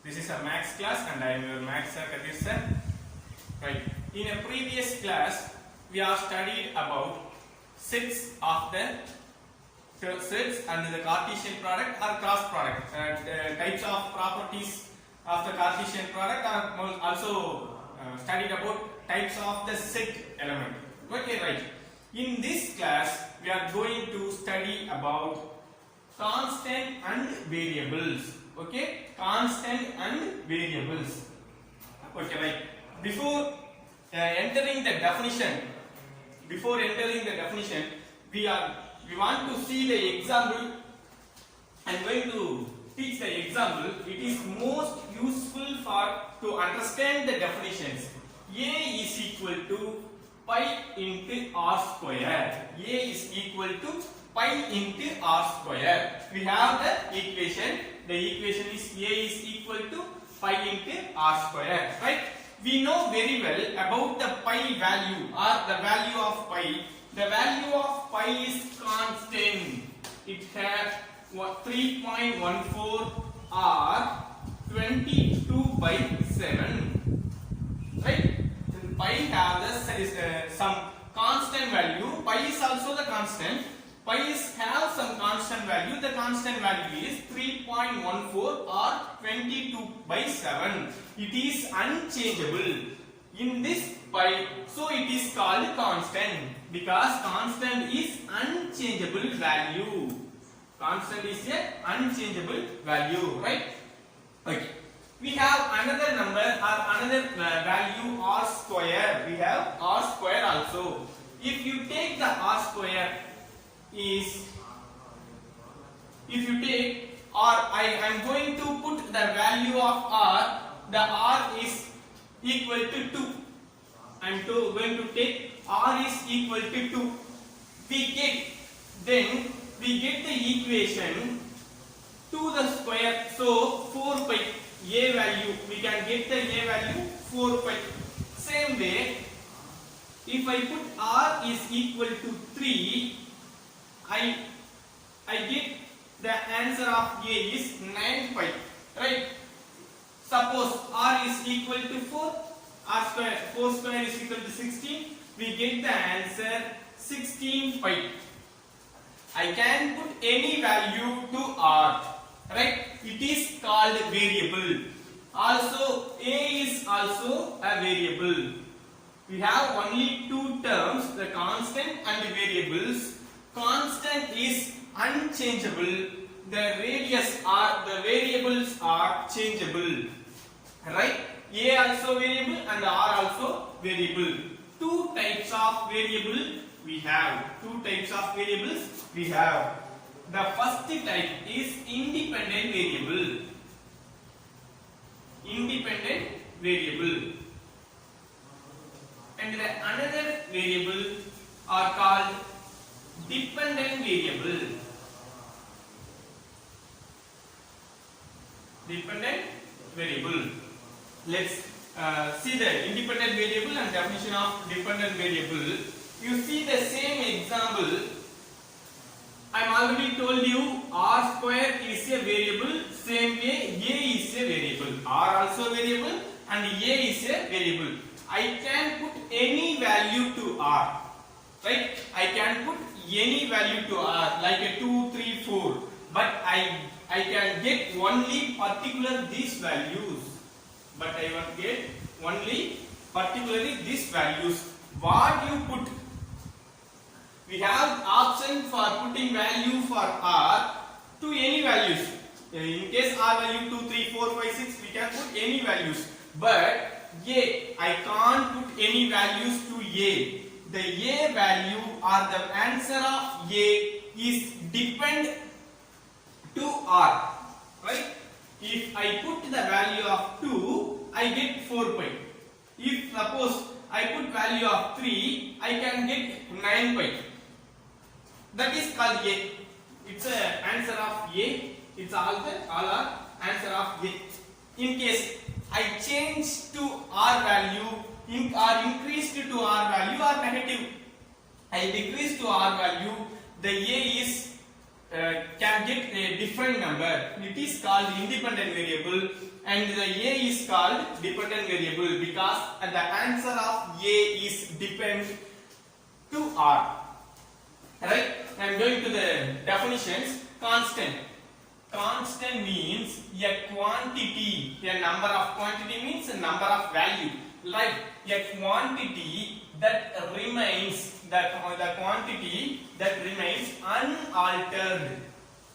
This is a maths class and I am your maths sir Kadir sir. Right. In a previous class, we have studied about sets of the sets and the Cartesian product or cross product. Types of properties of the Cartesian product are also studied about types of the set element. Okay, right. In this class, we are going to study about constant and variables. Okay, constant and variables. Okay, right. Before entering the definition, we want to see the example. I am going to teach the example. It is most useful to understand the definitions. A is equal to pi into r square. A is equal to pi into r square. We have the equation. The equation is A is equal to pi into r square. Right? We know very well about the pi value or the value of pi. The value of pi is constant. It has 3.14 or 22 by 7. Right? Pi has some constant value. Pi is also the constant. Pi have some constant value. The constant value is 3.14 or 22 by 7. It is unchangeable. In this pi, so it is called constant because constant is unchangeable value. Constant is a unchangeable value, right? Okay. We have another number or another value r square. We have r square also. If you take the r square if you take I am going to put the value of r. The r is equal to 2. I am going to take r is equal to 2. We get the equation 2 the square. So 4 pi. A value, we can get the A value 4 pi. Same way, if I put r is equal to 3, I get the answer of A is 9 pi. Right? Suppose r is equal to 4, r square, 4 square is equal to 16. We get the answer 16 pi. I can put any value to r. Right? It is called variable. Also, A is also a variable. We have only two terms, the constant and the variables. Constant is unchangeable. The variables are changeable. Right? A also variable and R also variable. Two types of variable we have. The first type is independent variable. And the another variable are called dependent variable. Let's see the independent variable and definition of dependent variable. You see the same example. I am already told you r square is a variable. Same way A is a variable. R also variable and A is a variable. I can put any value to r. Right? I can put any value to r like a 2, 3, 4. But I can get only particular these values. But I want to get only particularly these values. What you put? We have option for putting value for r to any values. In case r value 2, 3, 4, 5, 6, we can put any values. But A, I can't put any values to A. The A value or the answer of A is depend to r. Right? If I put the value of 2, I get 4 pi. If suppose I put value of 3, I can get 9 pi. That is called A. It's a answer of A. It's all are answer of A. In case I change to R value or increase to R value or negative, I decrease to R value, the A is can get a different number. It is called independent variable, and the a is called dependent variable because the answer of a is depend to r. Right? I am going to the definitions. Constant. Constant means a quantity. A number of quantity means a number of value. Like a quantity that remains, the quantity that remains unaltered,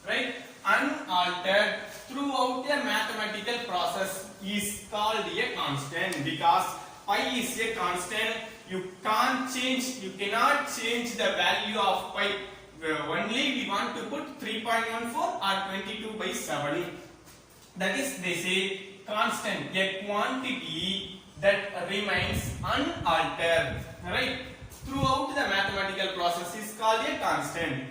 right? Unaltered throughout a mathematical process is called a constant because pi is a constant. You can't change, you cannot change the value of pi. Only we want to put 3.14 or 22/7. That is, they say constant, a quantity that remains unaltered, right? Throughout the mathematical process is called a constant.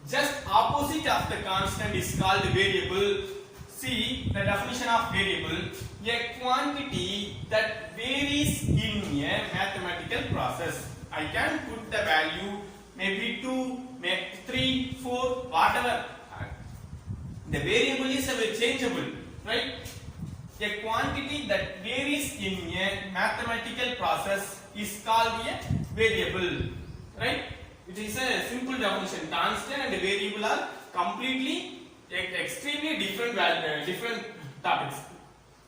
Just opposite of the constant is called variable. See the definition of variable: a quantity that varies in a mathematical process. I can put the value maybe 2, maybe 3, 4, whatever. The variable is changeable, right? A quantity that varies in a mathematical process is called a variable, right? It is a simple definition. Constant and variable are completely extremely different topics,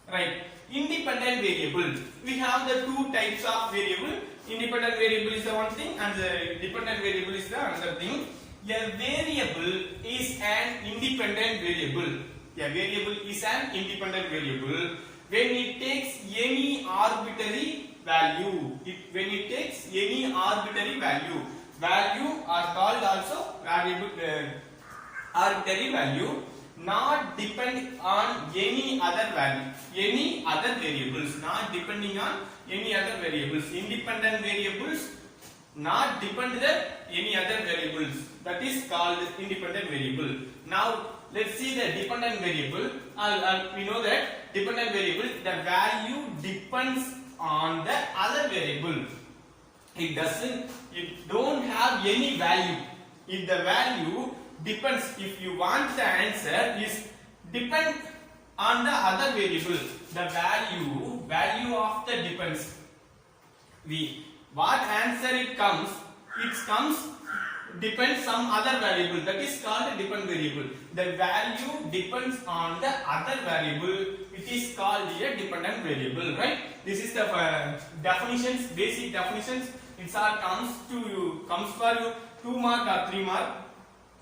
right? Independent variable. We have the two types of variable. Independent variable is the one thing, and the dependent variable is the another thing. A variable is an independent variable. A variable is an independent variable when it takes any arbitrary value. When it takes any arbitrary value. Value are called also variable, arbitrary value, not depend on any other value, any other variables, not depending on any other variables. Independent variables not depend on any other variables. That is called independent variable. Now let's see the dependent variable. We know that dependent variable, the value depends on the other variable. It don't have any value. If the value depends, if you want the answer is depend on the other variable, the value of the depends. What answer it comes depends some other variable, that is called a dependent variable. The value depends on the other variable, it is called a dependent variable, right? This is the definitions, basic definitions. It all comes for you 2 mark or 3 mark.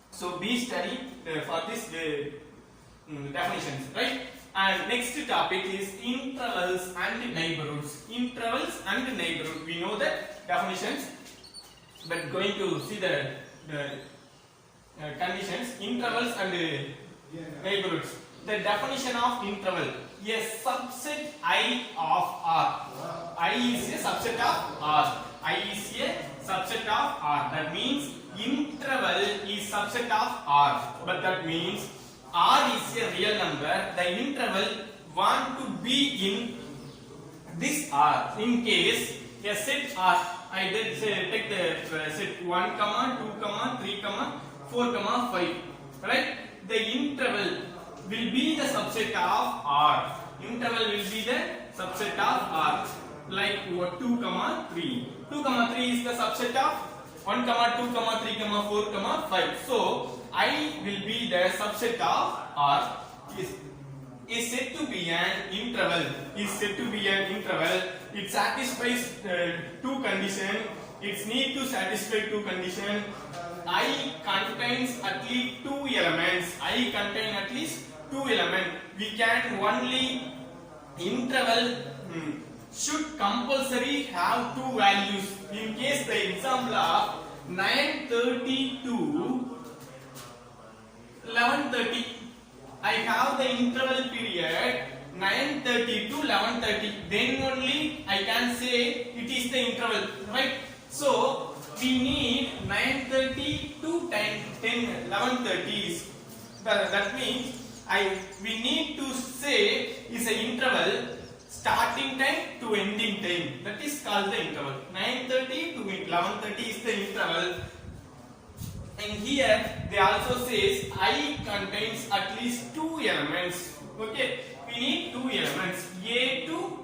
So be study for this definitions, right? And next topic is intervals and neighborhoods. Intervals and neighborhoods. We know the definitions, but going to see the conditions. Intervals and neighborhoods. The definition of interval: a subset I of R. I is a subset of R. I is a subset of R. That means interval is subset of R. But that means R is a real number. The interval want to be in this R. In case a set R, I did say take the set 1, 2, 3, 4, 5. Right? The interval will be the subset of R. Interval will be the subset of R. Like 2, 3. 2, 3 is the subset of 1, 2, 3, 4, 5. So I will be the subset of R. Is said to be an interval. Is said to be an interval. It satisfies two conditions. It needs to satisfy two conditions. I contains at least 2 elements. I contain at least 2 elements. We can only interval should compulsory have 2 values. In case the example of 9:30 to 11:30, I have the interval period 9:30 to 11:30. Then only I can say it is the interval, right? So we need 9:30 to 11:30. That means we need to say is an interval starting time to ending time. That is called the interval. 9:30 to 11:30 is the interval. And here they also says I contains at least two elements. Okay, we need two elements A to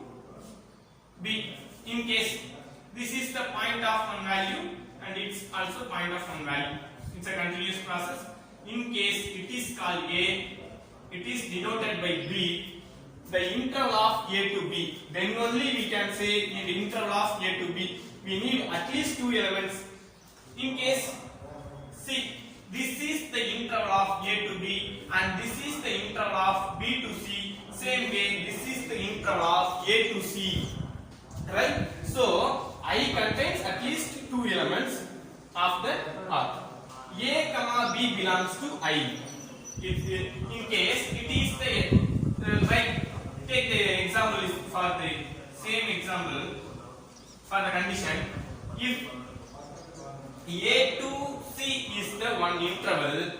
B. In case this is the point of one value and it's also point of one value. It's a continuous process. In case it is called A, it is denoted by B, the interval of A to B. Then only we can say in the interval of A to B we need at least two elements. In case see, this is the interval of A to B and this is the interval of B to C. Same way, this is the interval of A to C. Right? So, I contains at least two elements of the R. A comma B belongs to I. In case it is the right, take the example for the same example for the condition. If A to C is the one interval,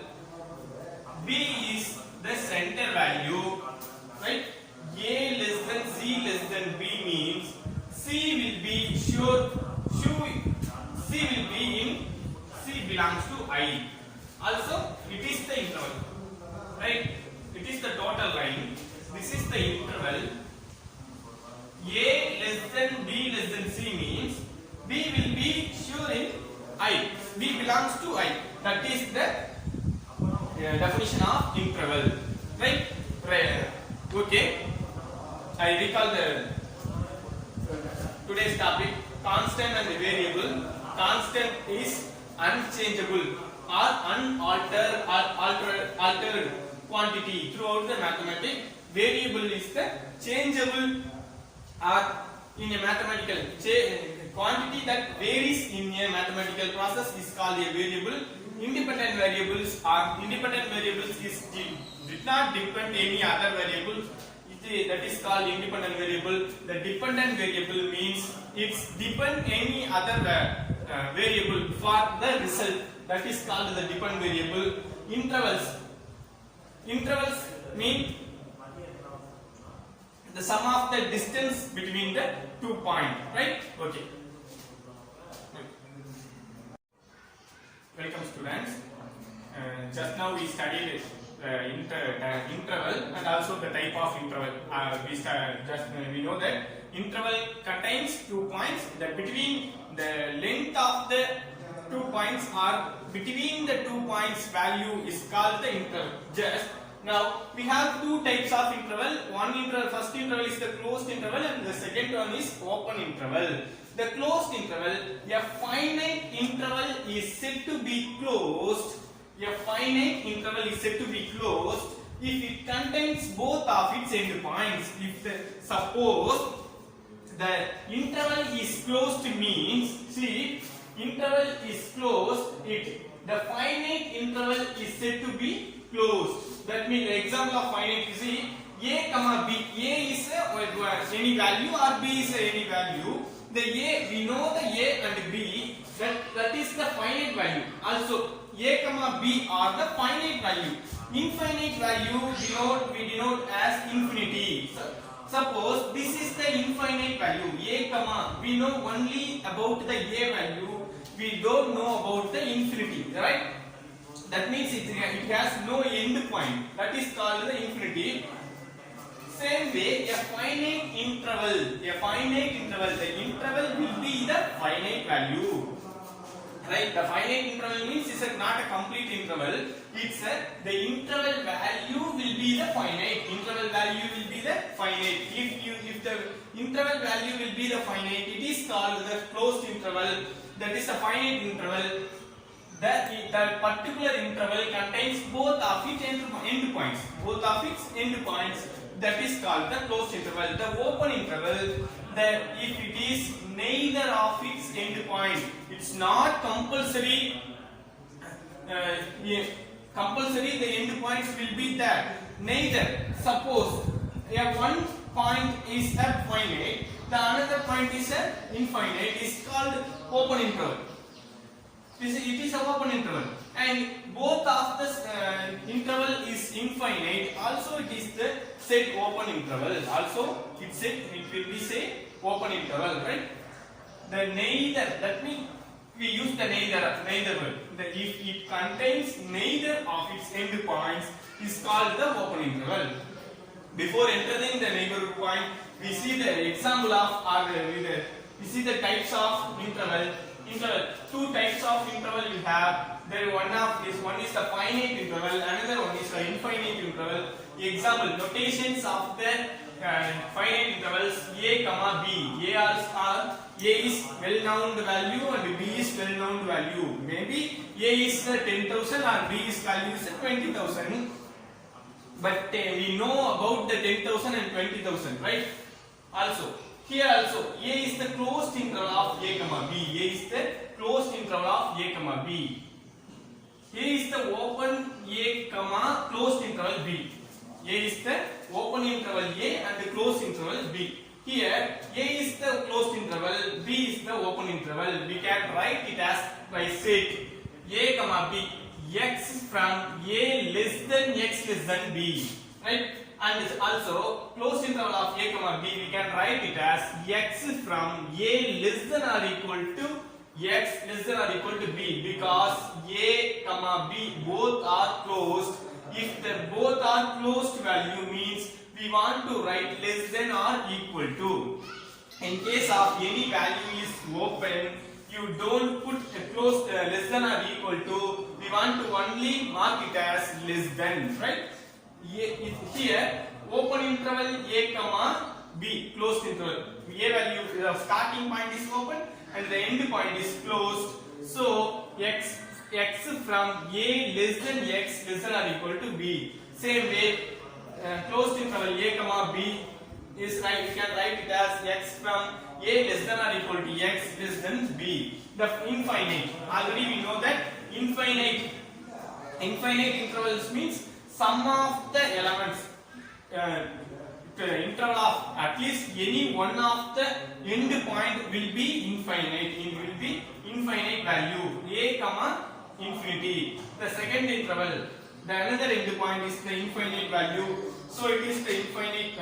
B is the center value, right? A less than C less than B means C will be C will be in C belongs to I. Also, it is the interval, right? It is the total line. This is the interval. A less than B less than C means B will be sure in I. B belongs to I. That is the definition of interval, right? Right. Okay. I recall the today's topic: constant and variable. Constant is unchangeable or altered quantity throughout the mathematics. Variable is the changeable or in a mathematical quantity that varies in a mathematical process is called a variable. Independent variables is did not depend any other variables. That is called independent variable. The dependent variable means it's depend any other variable for the result. That is called the dependent variable. Intervals mean the sum of the distance between the 2 points, right? Okay. Welcome students. Just now we studied interval and also the type of interval. We know that interval contains 2 points. That between the length of the 2 points or between the 2 points value is called the interval. Just now we have two types of interval. First interval is the closed interval and the second one is open interval. The closed interval, a finite interval is said to be closed. A finite interval is said to be closed if it contains both of its endpoints. Suppose the interval is closed means, see, interval is closed, the finite interval is said to be closed. That means the example of finite is A comma B. A is any value or B is any value. The A, we know the A and B, that is the finite value. Also, A comma B are the finite value. Infinite value we denote as infinity. Suppose this is the infinite value A comma, we know only about the A value, we don't know about the infinity, right? That means it has no end point. That is called the infinity. Same way, a finite interval, the interval will be the finite value. Right? The finite interval means it's not a complete interval. It's the interval value will be the finite. Interval value will be the finite. If the interval value will be the finite, it is called the closed interval. That is a finite interval. The particular interval contains both of its endpoints. Both of its endpoints. That is called the closed interval. The open interval, if it is neither of its endpoints, it's not compulsory. Compulsory the endpoints will be there. Neither. Suppose one point is a finite, the another point is a infinite. Is called open interval. It is an open interval, and both of the interval is infinite. Also, it is the said open interval. Also, it will be say open interval, right? The neither, that means we use the neither word. If it contains neither of its end points is called the open interval. Before entering the neighborhood point, we see the example of we see the types of interval. Two types of interval you have. There one is the finite interval, another one is the infinite interval. Example notations of the finite intervals a comma b. A is well known value and b is well known value. Maybe a is 10,000 and b is value is 20,000. But we know about the 10,000 and 20,000, right? Also, here also, a is the closed interval of a comma b. A is the closed interval of a comma b. A is the open a comma closed interval b. A is the open interval a and the closed interval b. Here, a is the closed interval, b is the open interval. We can write it as by set a comma b. X from a less than x less than b, right? And also closed interval of a comma b, we can write it as x from a less than or equal to x less than or equal to b, because a comma b both are closed. If the both are closed value means we want to write less than or equal to. In case of any value is open, you don't put a closed less than or equal to. We want to only mark it as less than, right? Here open interval a comma b, closed interval. A value, the starting point is open and the end point is closed. So x from a less than x less than or equal to b. Same way, closed interval a comma b is right. We can write it as x from a less than or equal to x less than b. The infinite. Already we know that infinite intervals means sum of the elements. The interval of at least any one of the end point will be infinite. It will be infinite value a comma infinity. The second interval, the another end point is the infinite value. So it is the infinite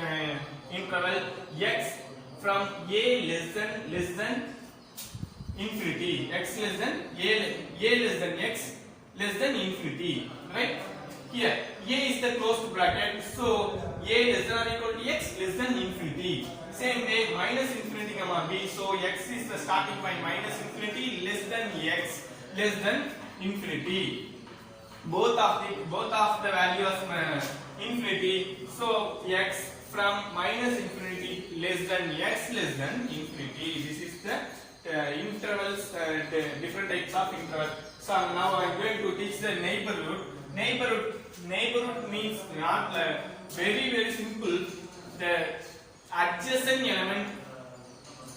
interval x from a less than infinity. X less than a less than x less than infinity. Right? Here a is the closed bracket. So a less than or equal to x less than infinity. Same way minus infinity comma b. So x is the starting point minus infinity less than x less than infinity. Both of the values infinity. So x from minus infinity less than x less than infinity. This is the intervals, the different types of intervals. So now I am going to teach the neighborhood. Neighborhood means not very simple. The adjacent element,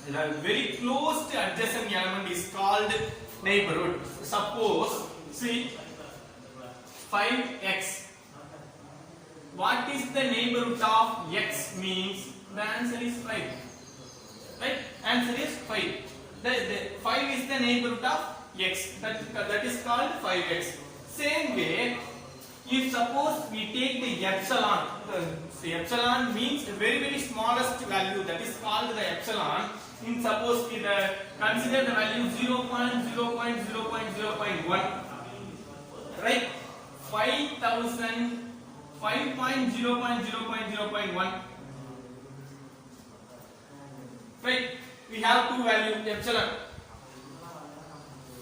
the very close to adjacent element is called neighborhood. Suppose see 5x. What is the neighborhood of x means? The answer is 5. Right? Answer is 5. The 5 is the neighborhood of x. That is called 5x. Same way, if suppose we take the epsilon, the epsilon means the very smallest value, that is called the epsilon. In suppose we consider the value 0.0.0.0.1, right? 5,000, 5.0.0.0.1, right? We have two values epsilon.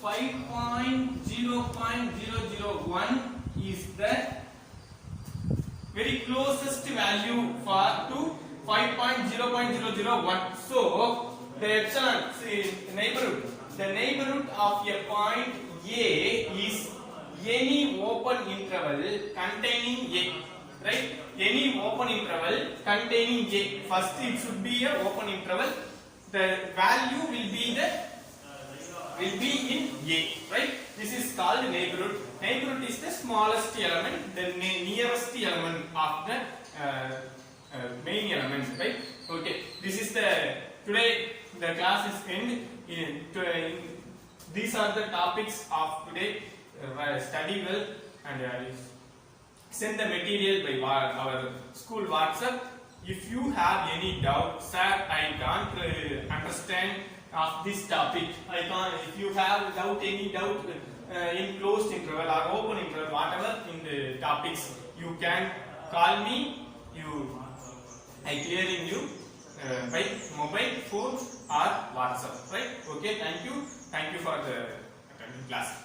5.0.001 is the very closest value to 5.0.001. So the epsilon, see, the neighborhood of a point A is any open interval containing A, right? Any open interval containing A. First it should be an open interval. The value will be in A, right? This is called neighborhood. Neighborhood is the smallest element, the nearest element of the main element, right? Okay. This is today the class is end. These are the topics of today. Study well and send the material by our school WhatsApp. If you have any doubt, sir, I can't understand of this topic. I can't. If you have any doubt in closed interval or open interval, whatever in the topics, you can call me. I clearing you by mobile phone or WhatsApp. Right? Okay. Thank you. Thank you for the attending class.